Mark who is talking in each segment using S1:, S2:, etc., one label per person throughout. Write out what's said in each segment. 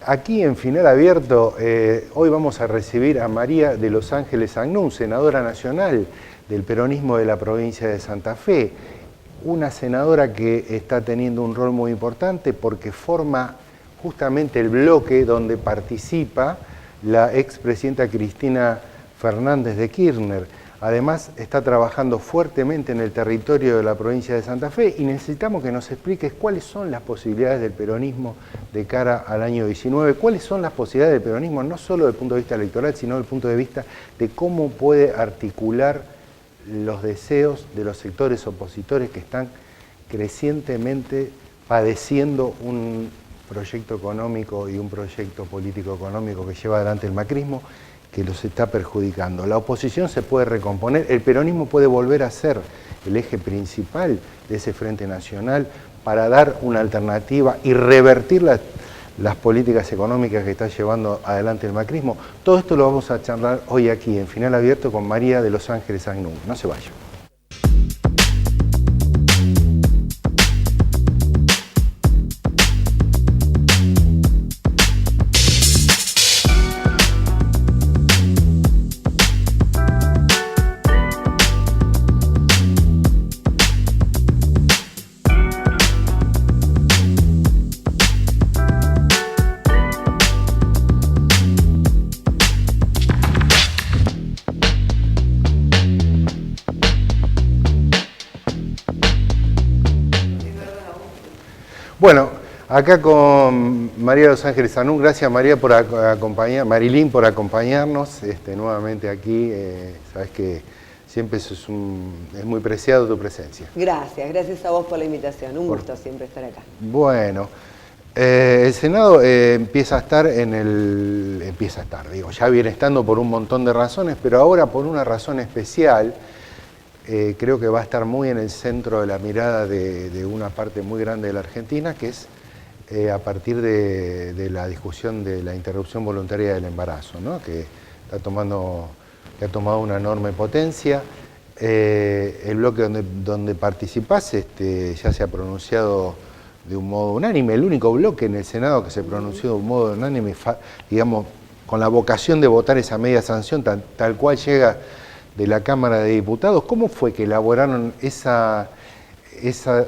S1: Aquí en Final Abierto, hoy vamos a recibir a María de Los Ángeles Agnún, senadora nacional del peronismo de la provincia de Santa Fe. Una senadora que está teniendo un rol muy importante porque forma justamente el bloque donde participa la expresidenta Cristina Fernández de Kirchner. Además, está trabajando fuertemente en el territorio de la provincia de Santa Fe y necesitamos que nos expliques cuáles son las posibilidades del peronismo de cara al año 19, cuáles son las posibilidades del peronismo, no solo desde el punto de vista electoral, sino desde el punto de vista de cómo puede articular los deseos de los sectores opositores que están crecientemente padeciendo un proyecto económico y un proyecto político-económico que lleva adelante el macrismo, que los está perjudicando. La oposición se puede recomponer, el peronismo puede volver a ser el eje principal de ese Frente Nacional para dar una alternativa y revertir las políticas económicas que está llevando adelante el macrismo. Todo esto lo vamos a charlar hoy aquí en Final Abierto con María de Los Ángeles Agnún. No se vayan. Bueno, acá con María de Los Ángeles Agnún, gracias María por acompañar, Marilyn por acompañarnos nuevamente aquí. Sabes que siempre es muy preciado tu presencia.
S2: Gracias a vos por la invitación, un gusto siempre estar acá.
S1: Bueno, el Senado empieza a estar ya viene estando por un montón de razones, pero ahora por una razón especial. Creo que va a estar muy en el centro de la mirada de una parte muy grande de la Argentina, que es a partir de la discusión de la interrupción voluntaria del embarazo, ¿no? que ha tomado una enorme potencia. El bloque donde participás ya se ha pronunciado de un modo unánime, el único bloque en el Senado que se pronunció de un modo unánime, digamos, con la vocación de votar esa media sanción tal cual llega de la Cámara de Diputados. ¿Cómo fue que elaboraron esa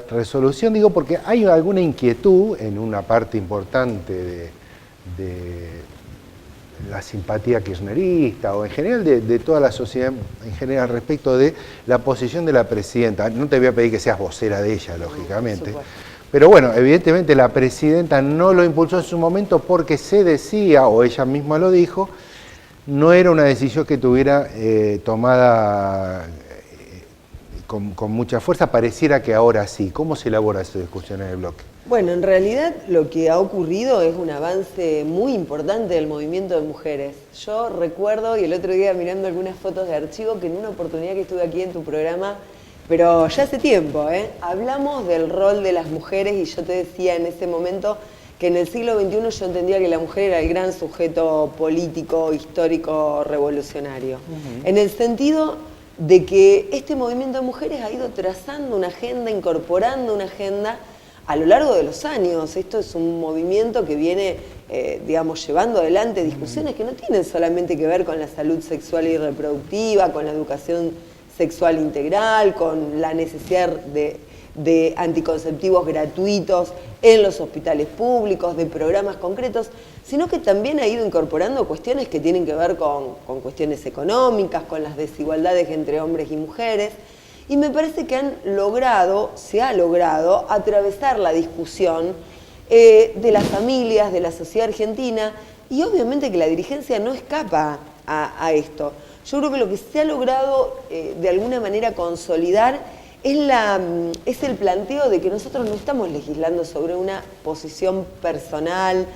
S1: resolución? Digo, porque hay alguna inquietud en una parte importante de la simpatía kirchnerista o en general de toda la sociedad en general respecto de la posición de la presidenta. No te voy a pedir que seas vocera de ella, lógicamente. Pero bueno, evidentemente la presidenta no lo impulsó en su momento porque se decía, o ella misma lo dijo, no era una decisión que tuviera tomada con mucha fuerza, pareciera que ahora sí. ¿Cómo se elabora esa discusión en el bloque?
S2: Bueno, en realidad lo que ha ocurrido es un avance muy importante del movimiento de mujeres. Yo recuerdo, y el otro día mirando algunas fotos de archivo, que en una oportunidad que estuve aquí en tu programa, pero ya hace tiempo, hablamos del rol de las mujeres y yo te decía en ese momento que en el siglo XXI yo entendía que la mujer era el gran sujeto político, histórico, revolucionario. En el sentido de que este movimiento de mujeres ha ido trazando una agenda, incorporando una agenda a lo largo de los años. Esto es un movimiento que viene, digamos, llevando adelante discusiones que no tienen solamente que ver con la salud sexual y reproductiva, con la educación sexual integral, con la necesidad de anticonceptivos gratuitos en los hospitales públicos, de programas concretos, sino que también ha ido incorporando cuestiones que tienen que ver con cuestiones económicas, con las desigualdades entre hombres y mujeres, y me parece que se ha logrado atravesar la discusión de las familias, de la sociedad argentina, y obviamente que la dirigencia no escapa a esto. Yo creo que lo que se ha logrado de alguna manera consolidar es el planteo de que nosotros no estamos legislando sobre una posición personal,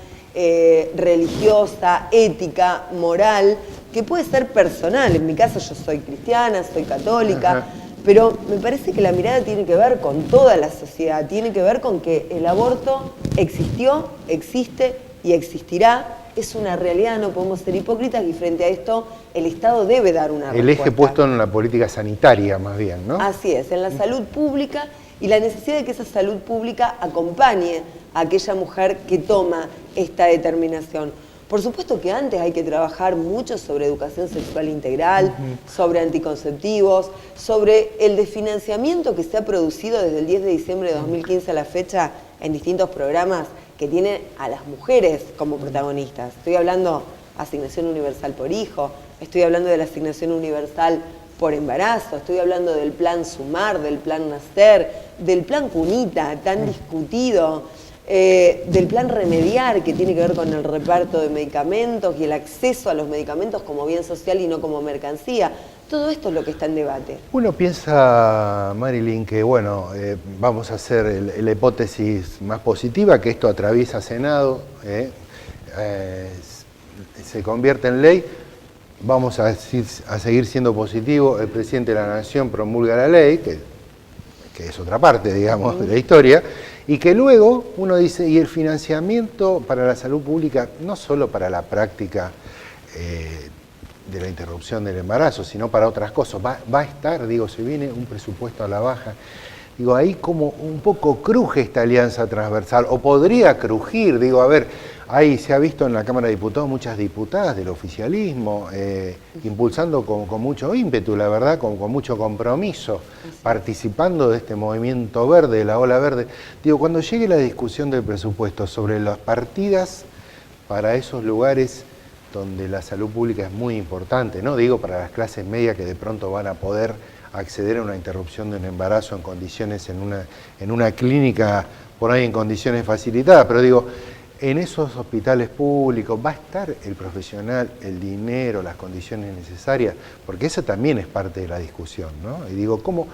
S2: religiosa, ética, moral, que puede ser personal. En mi caso yo soy cristiana, soy católica, pero me parece que la mirada tiene que ver con toda la sociedad, tiene que ver con que el aborto existió, existe y existirá. Es una realidad, no podemos ser hipócritas y frente a esto el Estado debe dar una respuesta.
S1: El eje puesto en la política sanitaria más bien, ¿no?
S2: Así es, en la salud pública y la necesidad de que esa salud pública acompañe a aquella mujer que toma esta determinación. Por supuesto que antes hay que trabajar mucho sobre educación sexual integral, sobre anticonceptivos, sobre el desfinanciamiento que se ha producido desde el 10 de diciembre de 2015 a la fecha en distintos programas que tienen a las mujeres como protagonistas. Estoy hablando de asignación universal por hijo, estoy hablando de la asignación universal por embarazo, estoy hablando del plan Sumar, del plan Nacer, del plan Cunita, tan discutido, del plan Remediar, que tiene que ver con el reparto de medicamentos y el acceso a los medicamentos como bien social y no como mercancía. Todo esto es lo que está en debate.
S1: Uno piensa, Marilyn, que bueno, vamos a hacer la hipótesis más positiva, que esto atraviesa Senado, se convierte en ley, vamos a seguir siendo positivo, el presidente de la Nación promulga la ley, que es otra parte, digamos, de la historia, y que luego uno dice, y el financiamiento para la salud pública, no solo para la práctica de la interrupción del embarazo, sino para otras cosas, va a estar, digo, se viene un presupuesto a la baja, digo, ahí como un poco cruje esta alianza transversal, o podría crujir, digo, a ver, ahí se ha visto en la Cámara de Diputados muchas diputadas del oficialismo impulsando con mucho ímpetu, la verdad, con mucho compromiso, participando de este movimiento verde, de la ola verde. Digo, cuando llegue la discusión del presupuesto sobre las partidas para esos lugares donde la salud pública es muy importante, ¿no? Digo, para las clases medias que de pronto van a poder acceder a una interrupción de un embarazo en condiciones, en una clínica, por ahí en condiciones facilitadas, pero digo, en esos hospitales públicos va a estar el profesional, el dinero, las condiciones necesarias, porque eso también es parte de la discusión, ¿no? Y digo, ¿cómo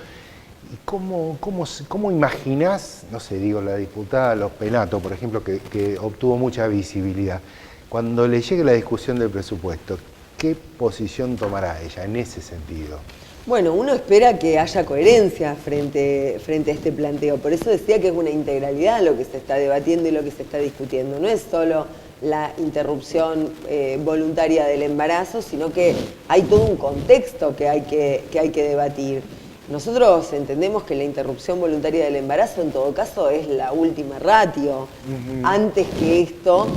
S1: imaginás, no sé, digo, la diputada Los Penato, por ejemplo, que obtuvo mucha visibilidad, cuando le llegue la discusión del presupuesto, ¿qué posición tomará ella en ese sentido?
S2: Bueno, uno espera que haya coherencia frente a este planteo. Por eso decía que es una integralidad lo que se está debatiendo y lo que se está discutiendo. No es solo la interrupción voluntaria del embarazo, sino que hay todo un contexto que hay que debatir. Nosotros entendemos que la interrupción voluntaria del embarazo en todo caso es la última ratio. Antes que esto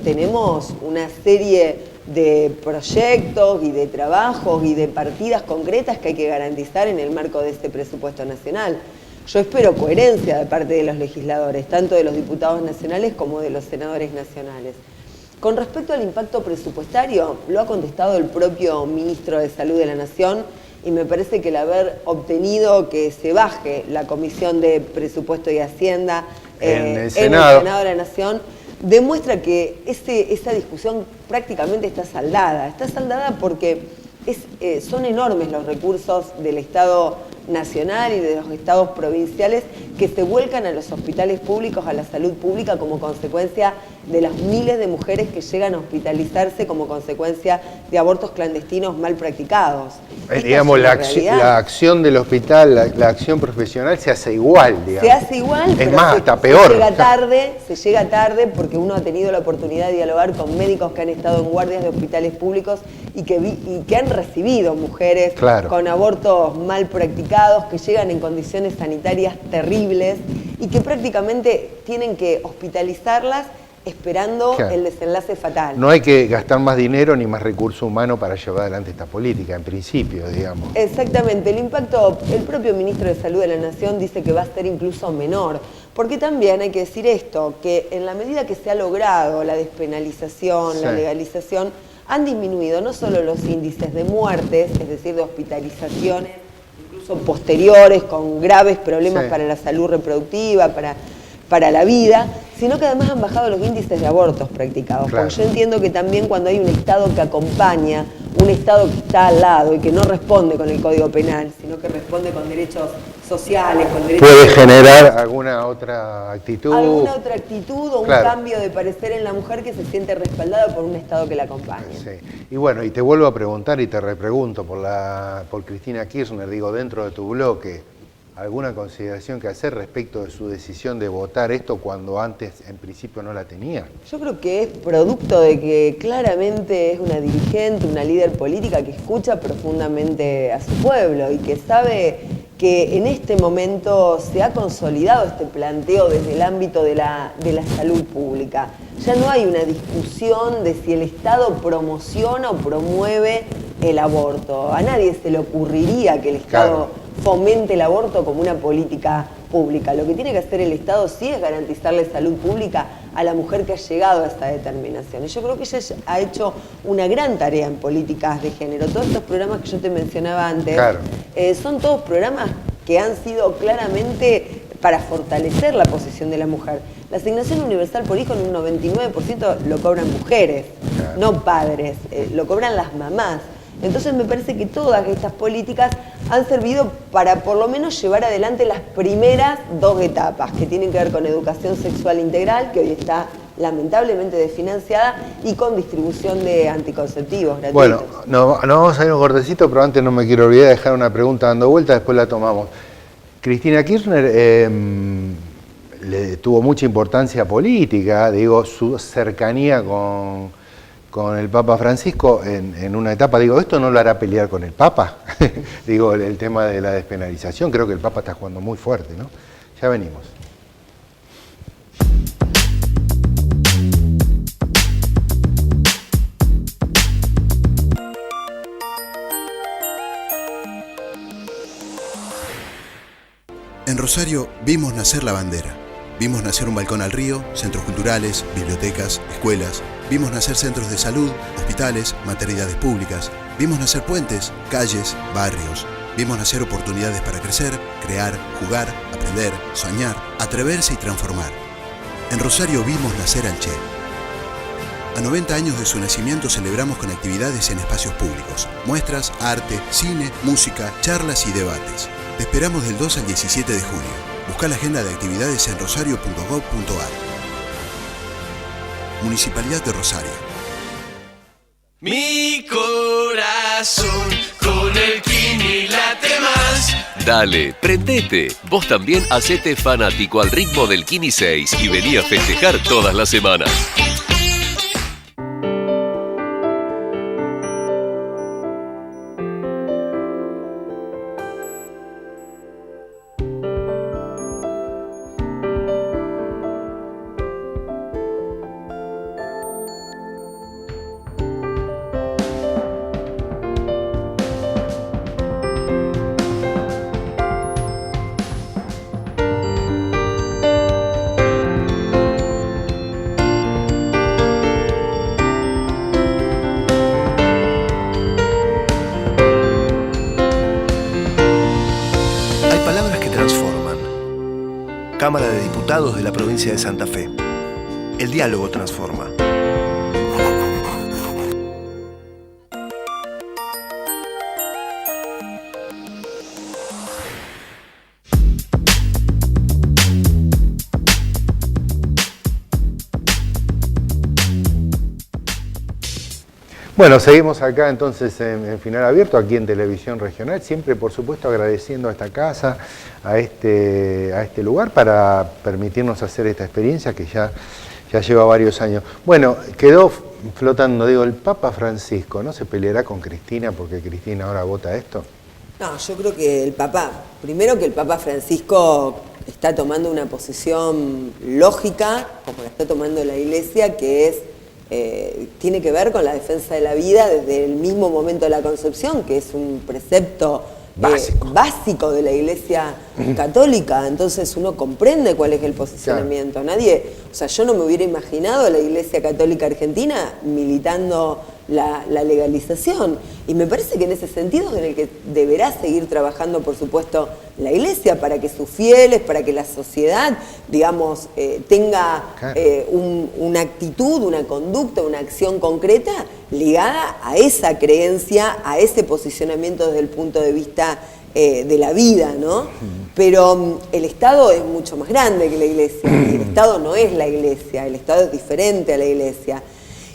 S2: tenemos una serie de proyectos y de trabajos y de partidas concretas que hay que garantizar en el marco de este presupuesto nacional. Yo espero coherencia de parte de los legisladores, tanto de los diputados nacionales como de los senadores nacionales. Con respecto al impacto presupuestario, lo ha contestado el propio ministro de Salud de la Nación y me parece que el haber obtenido que se baje la Comisión de Presupuesto y Hacienda en el Senado de la Nación demuestra que esa discusión prácticamente está saldada. Está saldada porque son enormes los recursos del Estado nacional y de los estados provinciales que se vuelcan a los hospitales públicos, a la salud pública como consecuencia de las miles de mujeres que llegan a hospitalizarse como consecuencia de abortos clandestinos mal practicados.
S1: Digamos, la acción del hospital, la acción profesional se hace igual, digamos.
S2: Se hace igual,
S1: es más, hasta peor.
S2: Se llega tarde porque uno ha tenido la oportunidad de dialogar con médicos que han estado en guardias de hospitales públicos y que han recibido mujeres con abortos mal practicados, que llegan en condiciones sanitarias terribles y que prácticamente tienen que hospitalizarlas esperando el desenlace fatal.
S1: No hay que gastar más dinero ni más recurso humano para llevar adelante esta política, en principio, digamos.
S2: Exactamente. El impacto, el propio ministro de Salud de la Nación dice que va a ser incluso menor, porque también hay que decir esto, que en la medida que se ha logrado la despenalización, la legalización, han disminuido no solo los índices de muertes, es decir, de hospitalizaciones, incluso posteriores, con graves problemas para la salud reproductiva, para la vida, sino que además han bajado los índices de abortos practicados. Porque yo entiendo que también cuando hay un Estado que acompaña, un Estado que está al lado y que no responde con el Código Penal, sino que responde con derechos sociales, con derechos...
S1: ¿Puede generar alguna otra actitud?
S2: Alguna otra actitud o un cambio de parecer en la mujer que se siente respaldada por un Estado que la acompaña.
S1: Y bueno, y te vuelvo a preguntar y te repregunto por Cristina Kirchner, digo, dentro de tu bloque, ¿alguna consideración que hacer respecto de su decisión de votar esto cuando antes en principio no la tenía?
S2: Yo creo que es producto de que claramente es una dirigente, una líder política que escucha profundamente a su pueblo y que sabe que en este momento se ha consolidado este planteo desde el ámbito de la salud pública. Ya no hay una discusión de si el Estado promociona o promueve el aborto. A nadie se le ocurriría que el Estado fomente el aborto como una política pública. Lo que tiene que hacer el Estado sí es garantizarle salud pública a la mujer que ha llegado a esta determinación. Y yo creo que ella ha hecho una gran tarea en políticas de género. Todos estos programas que yo te mencionaba antes, son todos programas que han sido claramente para fortalecer la posición de la mujer. La asignación universal por hijo en un 99% lo cobran mujeres, no padres, lo cobran las mamás. Entonces me parece que todas estas políticas han servido para por lo menos llevar adelante las primeras 2 etapas, que tienen que ver con educación sexual integral, que hoy está lamentablemente desfinanciada, y con distribución de anticonceptivos gratuitos.
S1: Bueno, no vamos a ir un cortecito, pero antes no me quiero olvidar de dejar una pregunta dando vuelta, después la tomamos. Cristina Kirchner le tuvo mucha importancia política, digo, su cercanía con el Papa Francisco en una etapa, digo, ¿esto no lo hará pelear con el Papa? Digo, el tema de la despenalización, creo que el Papa está jugando muy fuerte, ¿no? Ya venimos.
S3: En Rosario vimos nacer la bandera. Vimos nacer un balcón al río, centros culturales, bibliotecas, escuelas. Vimos nacer centros de salud, hospitales, maternidades públicas. Vimos nacer puentes, calles, barrios. Vimos nacer oportunidades para crecer, crear, jugar, aprender, soñar, atreverse y transformar. En Rosario vimos nacer al Che. A 90 años de su nacimiento celebramos con actividades en espacios públicos, muestras, arte, cine, música, charlas y debates. Te esperamos del 2 al 17 de junio. Busca la agenda de actividades en rosario.gov.ar. Municipalidad de Rosario.
S4: Mi corazón con el Kini late más.
S5: Dale, prendete. Vos también hacete fanático al ritmo del Kini 6 y vení a festejar todas las semanas.
S6: Cámara de Diputados de la provincia de Santa Fe. El diálogo transforma.
S1: Bueno, seguimos acá entonces en Final Abierto, aquí en Televisión Regional, siempre por supuesto agradeciendo a esta casa, a este lugar para permitirnos hacer esta experiencia que ya lleva varios años. Bueno, quedó flotando, digo, el Papa Francisco, ¿no se peleará con Cristina porque Cristina ahora vota esto?
S2: No, yo creo que primero que el Papa Francisco está tomando una posición lógica, como la está tomando la Iglesia, que es tiene que ver con la defensa de la vida desde el mismo momento de la concepción, que es un precepto básico de la Iglesia católica. Entonces uno comprende cuál es el posicionamiento. Claro. Yo no me hubiera imaginado a la Iglesia Católica Argentina militando la legalización. Y me parece que en ese sentido es en el que deberá seguir trabajando, por supuesto, la Iglesia, para que sus fieles, para que la sociedad, digamos, tenga una actitud, una conducta, una acción concreta ligada a esa creencia, a ese posicionamiento desde el punto de vista de la vida, ¿no? Pero el Estado es mucho más grande que la Iglesia, y el Estado no es la Iglesia, el Estado es diferente a la Iglesia.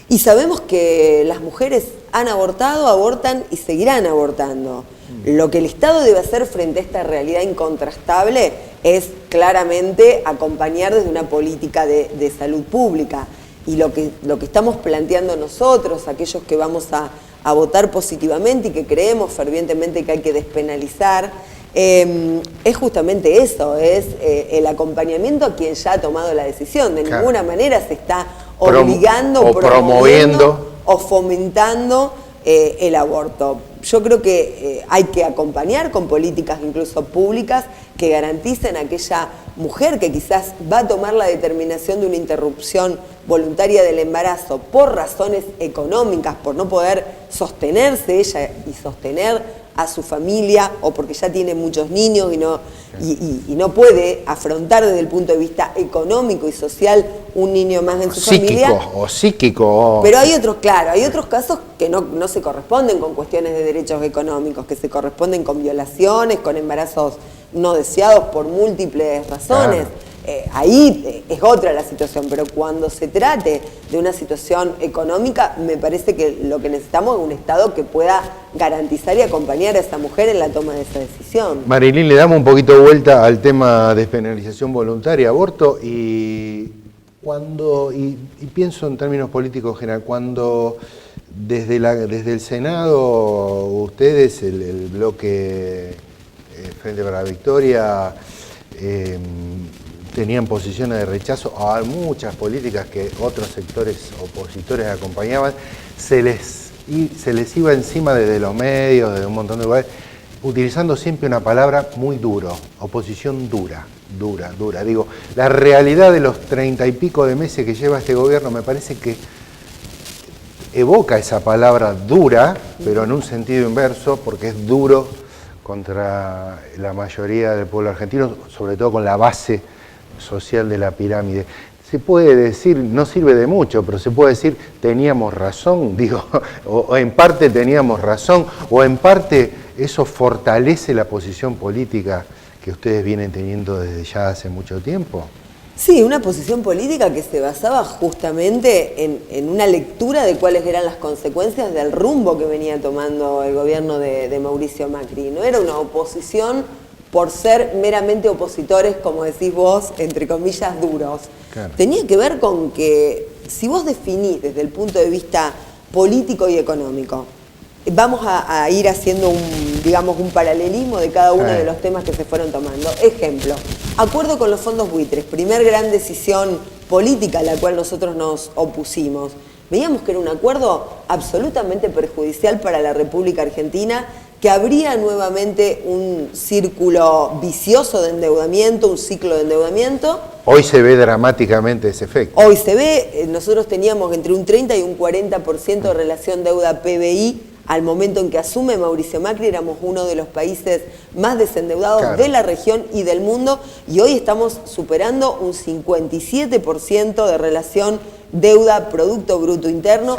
S2: Y sabemos que las mujeres han abortado, abortan y seguirán abortando. Lo que el Estado debe hacer frente a esta realidad incontrastable es claramente acompañar desde una política de salud pública. Y lo que estamos planteando nosotros, aquellos que vamos a votar positivamente y que creemos fervientemente que hay que despenalizar, es justamente eso, es el acompañamiento a quien ya ha tomado la decisión. De ninguna manera se está obligando, promoviendo o fomentando el aborto. Yo creo que hay que acompañar con políticas incluso públicas que garanticen a aquella mujer que quizás va a tomar la determinación de una interrupción voluntaria del embarazo por razones económicas, por no poder sostenerse ella y sostener a su familia, o porque ya tiene muchos niños y no puede afrontar desde el punto de vista económico y social un niño más en su familia.
S1: O psíquico.
S2: Pero hay otros, claro, hay otros casos que no se corresponden con cuestiones de derechos económicos, que se corresponden con violaciones, con embarazos no deseados por múltiples razones. Claro. Ahí es otra la situación, pero cuando se trate de una situación económica, me parece que lo que necesitamos es un Estado que pueda garantizar y acompañar a esa mujer en la toma de esa decisión.
S1: Marilyn, le damos un poquito de vuelta al tema de despenalización voluntaria, aborto, y pienso en términos políticos en general, cuando desde el Senado ustedes, el bloque Frente para la Victoria, tenían posiciones de rechazo a muchas políticas que otros sectores opositores acompañaban, se les iba encima desde los medios, desde un montón de lugares, utilizando siempre una palabra muy duro, oposición dura. Digo, la realidad de los 30 y pico de meses que lleva este gobierno me parece que evoca esa palabra dura, pero en un sentido inverso, porque es duro contra la mayoría del pueblo argentino, sobre todo con la base social de la pirámide. Se puede decir, no sirve de mucho, pero se puede decir teníamos razón, digo, o en parte teníamos razón, o en parte eso fortalece la posición política que ustedes vienen teniendo desde ya hace mucho tiempo.
S2: Sí, una posición política que se basaba justamente en una lectura de cuáles eran las consecuencias del rumbo que venía tomando el gobierno de Mauricio Macri. No era una oposición por ser meramente opositores, como decís vos, entre comillas, duros. Claro. Tenía que ver con que si vos definís desde el punto de vista político y económico, vamos a ir haciendo un paralelismo de cada uno de los temas que se fueron tomando. Ejemplo, acuerdo con los fondos buitres, primer gran decisión política a la cual nosotros nos opusimos. Veíamos que era un acuerdo absolutamente perjudicial para la República Argentina, que habría nuevamente un círculo vicioso de endeudamiento, un ciclo de endeudamiento.
S1: Hoy se ve dramáticamente ese efecto.
S2: Hoy se ve, nosotros teníamos entre un 30 y un 40% de relación deuda-PBI. Al momento en que asume Mauricio Macri, éramos uno de los países más desendeudados de la región y del mundo, y hoy estamos superando un 57% de relación deuda-producto bruto interno,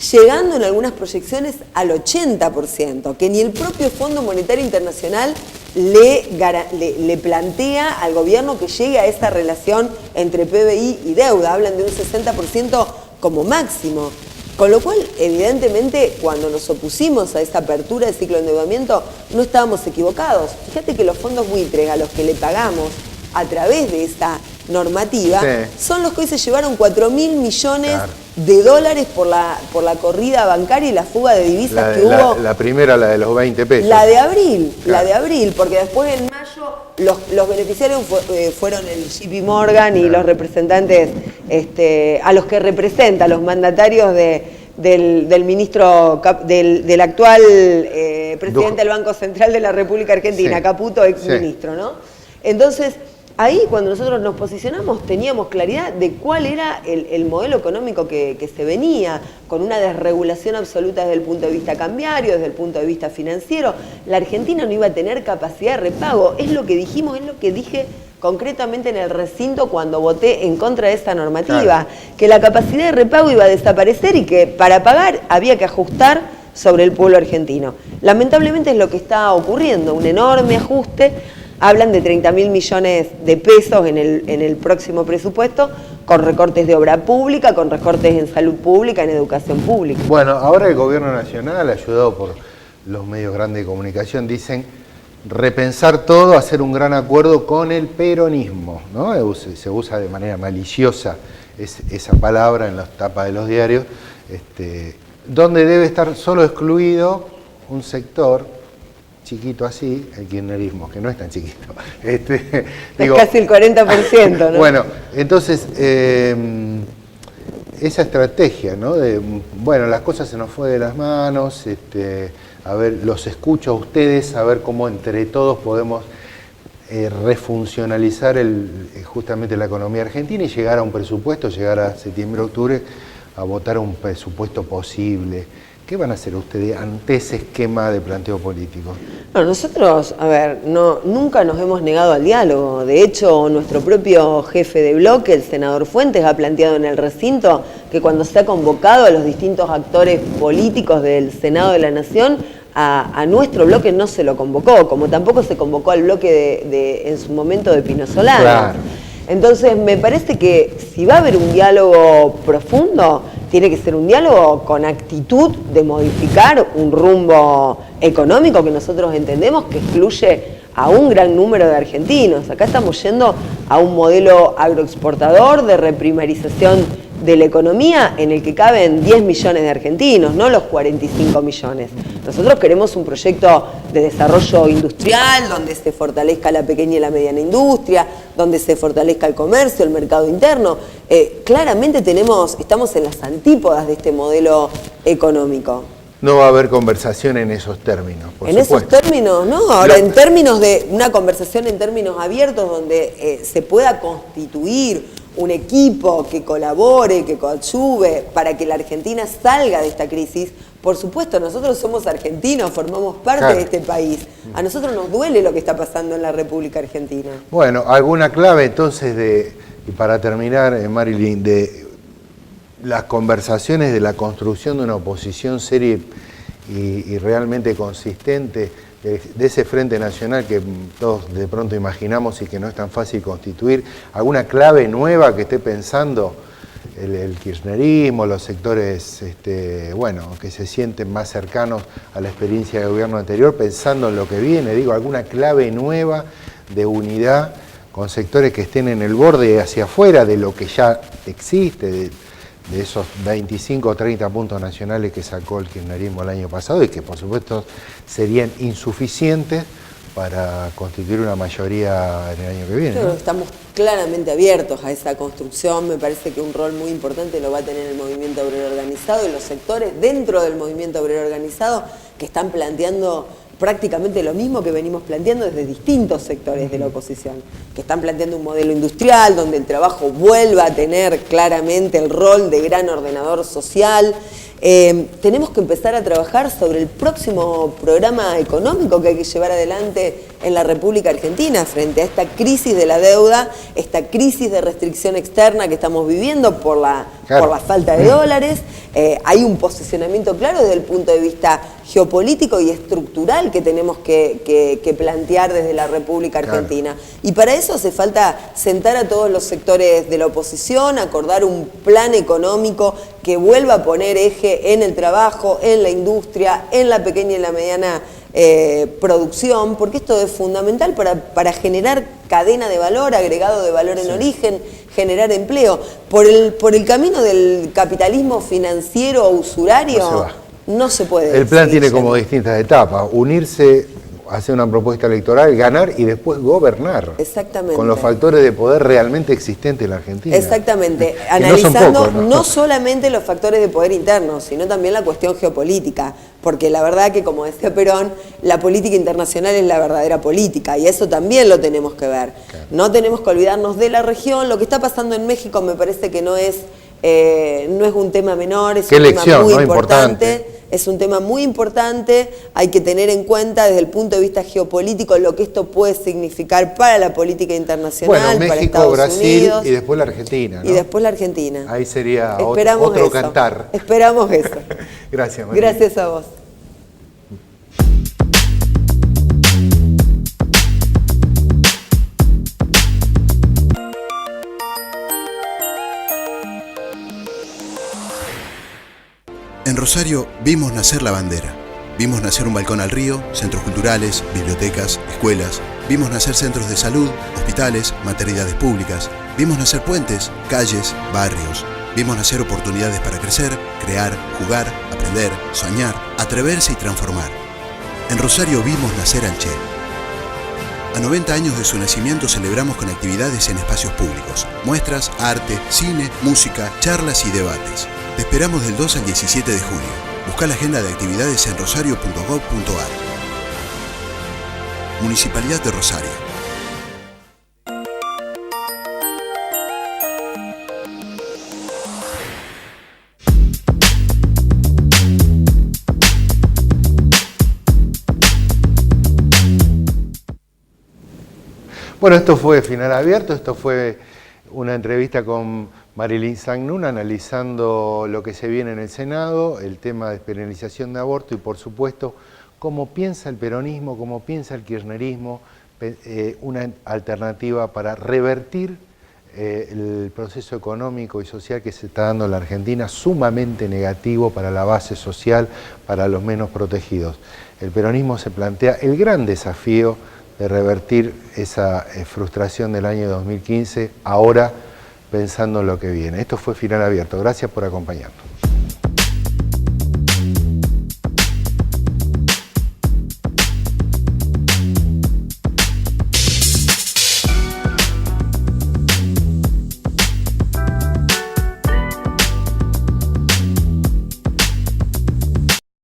S2: llegando en algunas proyecciones al 80%, que ni el propio Fondo Monetario Internacional le plantea al gobierno que llegue a esa relación entre PBI y deuda. Hablan de un 60% como máximo. Con lo cual, evidentemente, cuando nos opusimos a esa apertura del ciclo de endeudamiento, no estábamos equivocados. Fíjate que los fondos buitres a los que le pagamos a través de esta normativa son los que hoy se llevaron 4.000 millones de dólares por la corrida bancaria y la fuga de divisas que hubo.
S1: La primera, la de los 20 pesos.
S2: La de abril, porque después en mayo los beneficiarios fueron el JP Morgan y los representantes, a los que representa, los mandatarios del ministro, del actual presidente del Banco Central de la República Argentina, Caputo, ex ministro, ¿no? Entonces, ahí cuando nosotros nos posicionamos teníamos claridad de cuál era el modelo económico que se venía, con una desregulación absoluta desde el punto de vista cambiario, desde el punto de vista financiero. La Argentina no iba a tener capacidad de repago, es lo que dijimos, es lo que dije concretamente en el recinto cuando voté en contra de esta normativa, que la capacidad de repago iba a desaparecer y que para pagar había que ajustar sobre el pueblo argentino. Lamentablemente es lo que está ocurriendo, un enorme ajuste. Hablan de 30.000 millones de pesos en el próximo presupuesto, con recortes de obra pública, con recortes en salud pública, en educación pública.
S1: Bueno, ahora el gobierno nacional, ayudado por los medios grandes de comunicación, dicen repensar todo, hacer un gran acuerdo con el peronismo, ¿no? Se usa de manera maliciosa esa palabra en las tapas de los diarios, donde debe estar solo excluido un sector chiquito así, el kirchnerismo, que no es tan chiquito.
S2: Es casi el 40%, ¿no?
S1: Bueno, entonces, esa estrategia, ¿no? Bueno, las cosas se nos fue de las manos, a ver, los escucho a ustedes, a ver cómo entre todos podemos refuncionalizar justamente la economía argentina y llegar a un presupuesto, llegar a septiembre, octubre, a votar un presupuesto posible. ¿Qué van a hacer ustedes ante ese esquema de planteo político?
S2: No, nosotros, a ver, nunca nos hemos negado al diálogo. De hecho, nuestro propio jefe de bloque, el senador Fuentes, ha planteado en el recinto que cuando se ha convocado a los distintos actores políticos del Senado de la Nación, a nuestro bloque no se lo convocó, como tampoco se convocó al bloque en su momento de Pino Solano.
S1: Claro.
S2: Entonces, me parece que si va a haber un diálogo profundo, tiene que ser un diálogo con actitud de modificar un rumbo económico que nosotros entendemos que excluye a un gran número de argentinos. Acá estamos yendo a un modelo agroexportador de reprimarización de la economía en el que caben 10 millones de argentinos, no los 45 millones. Nosotros queremos un proyecto de desarrollo industrial donde se fortalezca la pequeña y la mediana industria, donde se fortalezca el comercio, el mercado interno. Claramente estamos en las antípodas de este modelo económico.
S1: No va a haber conversación en esos términos, por
S2: en
S1: supuesto.
S2: Esos términos, no. Ahora, en términos de una conversación en términos abiertos donde se pueda constituir un equipo que colabore, que coadyuve para que la Argentina salga de esta crisis. Por supuesto, nosotros somos argentinos, formamos parte de este país. A nosotros nos duele lo que está pasando en la República Argentina.
S1: Bueno, alguna clave entonces y para terminar, Marilyn, de las conversaciones de la construcción de una oposición seria y realmente consistente, de ese Frente Nacional que todos de pronto imaginamos y que no es tan fácil constituir, alguna clave nueva que esté pensando el kirchnerismo, los sectores que se sienten más cercanos a la experiencia del gobierno anterior, pensando en lo que viene, alguna clave nueva de unidad con sectores que estén en el borde hacia afuera de lo que ya existe, de esos 25 o 30 puntos nacionales que sacó el kirchnerismo el año pasado y que por supuesto serían insuficientes para constituir una mayoría en el año que viene.
S2: Claro, ¿no? Estamos claramente abiertos a esa construcción. Me parece que un rol muy importante lo va a tener el movimiento obrero organizado y los sectores dentro del movimiento obrero organizado que están planteando prácticamente lo mismo que venimos planteando desde distintos sectores de la oposición, que están planteando un modelo industrial donde el trabajo vuelva a tener claramente el rol de gran ordenador social. Tenemos que empezar a trabajar sobre el próximo programa económico que hay que llevar adelante en la República Argentina frente a esta crisis de la deuda, esta crisis de restricción externa que estamos viviendo por la falta de dólares. Hay un posicionamiento claro desde el punto de vista geopolítico y estructural que tenemos que plantear desde la República Argentina. Claro. Y para eso hace falta sentar a todos los sectores de la oposición, acordar un plan económico que vuelva a poner eje en el trabajo, en la industria, en la pequeña y la mediana producción, porque esto es fundamental para generar cadena de valor, agregado de valor en origen, generar empleo. Por el camino del capitalismo financiero o usurario no se puede.
S1: El plan tiene como distintas etapas: unirse, hacer una propuesta electoral, ganar y después gobernar. Exactamente. Con los factores de poder realmente existentes en la Argentina.
S2: Exactamente. Analizando no solamente los factores de poder internos, sino también la cuestión geopolítica. Porque la verdad que, como decía Perón, la política internacional es la verdadera política y eso también lo tenemos que ver. Claro. No tenemos que olvidarnos de la región. Lo que está pasando en México me parece que no es un tema menor, es un tema muy importante. Es un tema muy importante, hay que tener en cuenta desde el punto de vista geopolítico lo que esto puede significar para la política internacional,
S1: México,
S2: para Estados
S1: Brasil
S2: Unidos.
S1: Y después la Argentina, ¿no?
S2: Y después la Argentina.
S1: Ahí sería otro cantar.
S2: Esperamos eso.
S1: Gracias, María.
S2: Gracias a vos.
S3: En Rosario vimos nacer la bandera, vimos nacer un balcón al río, centros culturales, bibliotecas, escuelas, vimos nacer centros de salud, hospitales, maternidades públicas, vimos nacer puentes, calles, barrios, vimos nacer oportunidades para crecer, crear, jugar, aprender, soñar, atreverse y transformar. En Rosario vimos nacer al Che. A 90 años de su nacimiento celebramos con actividades en espacios públicos, muestras, arte, cine, música, charlas y debates. Te esperamos del 2 al 17 de junio. Busca la agenda de actividades en rosario.gov.ar. Municipalidad de Rosario.
S1: Bueno, esto fue Final Abierto, esto fue una entrevista con Marilyn Sagnún analizando lo que se viene en el Senado, el tema de despenalización de aborto y por supuesto cómo piensa el peronismo, cómo piensa el kirchnerismo, una alternativa para revertir el proceso económico y social que se está dando en la Argentina, sumamente negativo para la base social, para los menos protegidos. El peronismo se plantea el gran desafío de revertir esa frustración del año 2015, ahora pensando en lo que viene. Esto fue Final Abierto. Gracias por acompañarnos.